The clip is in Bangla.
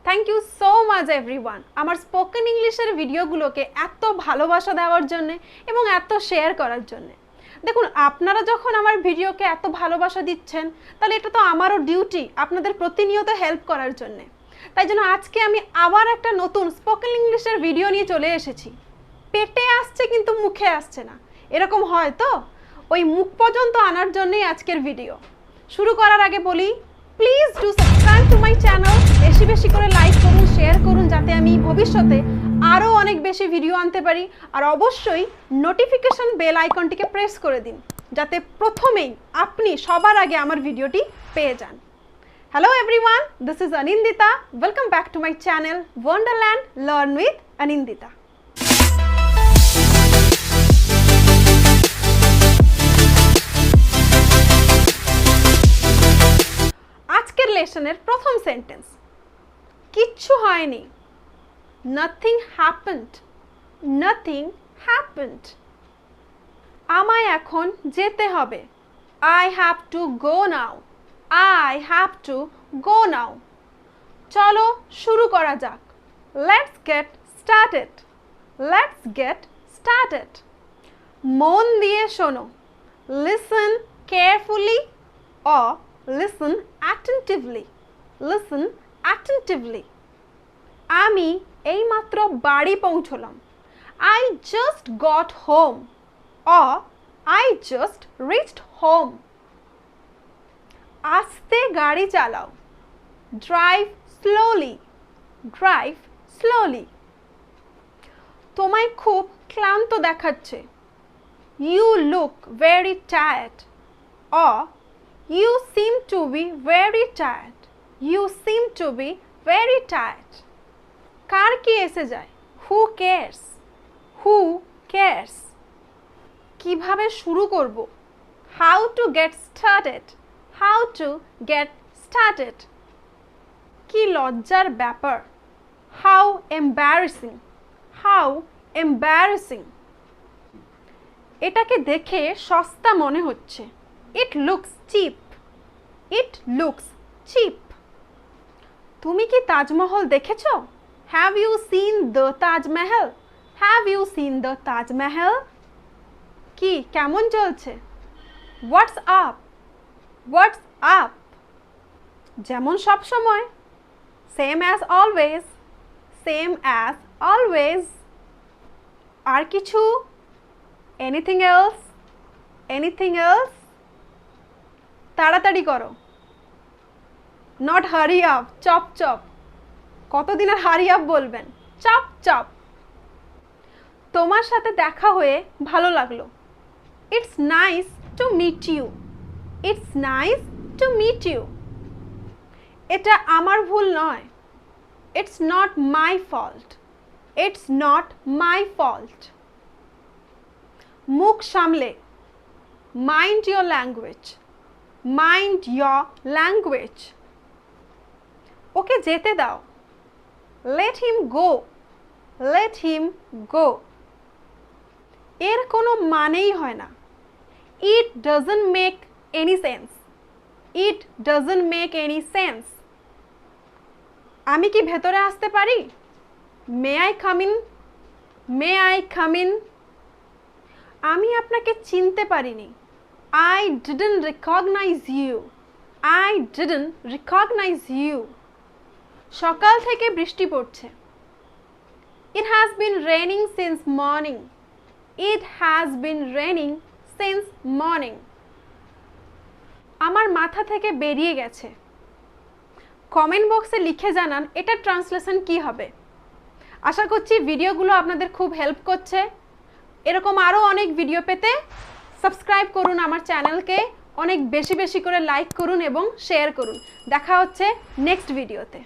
Thank you so much everyone আমার স্পোকেন ইংলিশের ভিডিওগুলোকে এত ভালোবাসা দেওয়ার জন্য এবং এত শেয়ার করার জন্য। দেখুন, আপনারা যখন আমার ভিডিওকে এত ভালোবাসা দিচ্ছেন, তাহলে এটা তো আমারও ডিউটি আপনাদের প্রতিনিয়ত হেল্প করার জন্য। তাই জন্য আজকে আমি আবার একটা নতুন স্পোকেন ইংলিশের ভিডিও নিয়ে চলে এসেছি। পেটে আসছে কিন্তু মুখে আসছে না, এরকম হয় তো? ওই মুখ পর্যন্ত আনার জন্যই আজকের ভিডিও। শুরু করার আগে বলি, please do subscribe to my channel. বেশি বেশি করে লাইক করুন, শেয়ার করুন, যাতে আমি ভবিষ্যতে আরও অনেক বেশি ভিডিও আনতে পারি। আর অবশ্যই নোটিফিকেশন বেল আইকনটিকে প্রেস করে দিন, যাতে প্রথমেই আপনি সবার আগে আমার ভিডিওটি পেয়ে যান। Hello everyone, this is Anindita. Welcome back to my channel Wonderland-learn with Anindita. আজকের লেসনের প্রথম সেন্টেন্স, কিচ্ছু হয়নি। Nothing happened. Nothing happened. আমায় এখন যেতে হবে। I have to go now. I have to go now. চলো শুরু করা যাক। Let's get started. Let's get started. মন দিয়ে শোনো। Listen carefully or listen attentively. Listen attentively. আমি এইমাত্র বাড়ি পৌঁছলাম। I just got home or I just reached home. আস্তে গাড়ি চালাও। Drive slowly. Drive slowly. তোমায় খুব ক্লান্ত দেখাচ্ছে। You look very tired or you seem to be very tired. You seem to be very tired. কার কি এসে যায়? Who cares? Who cares? কিভাবে শুরু করব? How to get started? How to get started. কি লজ্জার ব্যাপার? How embarrassing. How embarrassing. এটাকে দেখে সস্তা মনে হচ্ছে। It looks cheap. It looks cheap. তুমি কি তাজমহল দেখেছো? Have you seen the Taj Mahal? Have you seen the Taj Mahal? কি কেমন চলছে? What's up? What's up? যেমন সব সময়। Same as always. Same as always. আর কিছু? Anything else? Anything else? তাড়াতাড়ি করো। Not hurry up. Chop chop. কতদিন আর hurry up বলবেন? Chop chop. তোমার সাথে দেখা হয়ে ভালো লাগলো। It's nice to meet you. It's nice to meet you. এটা আমার ভুল নয়। It's not my fault. It's not my fault. মুখ সামলে। Mind your language. Mind your language. ওকে যেতে দাও। Let him go. Let him go. এর কোনো মানেই হয় না। It doesn't make any sense. It doesn't make any sense. আমি কি ভেতরে আসতে পারি? May I come in? May I come in? আমি আপনাকে চিনতে পারিনি। I didn't recognize you. I didn't recognize you. সকাল থেকে বৃষ্টি পড়ছে। It has been raining since morning. It has been raining since morning. আমার মাথা থেকে বেরিয়ে গেছে। কমেন্ট বক্সে লিখে জানান এটার ট্রান্সলেশন কি হবে। আশা করছি ভিডিওগুলো আপনাদের খুব হেল্প করছে। এরকম আরও অনেক ভিডিও পেতে সাবস্ক্রাইব করুন আমার চ্যানেলকে, অনেক বেশি বেশি করে লাইক করুন এবং শেয়ার করুন। দেখা হচ্ছে নেক্সট ভিডিওতে।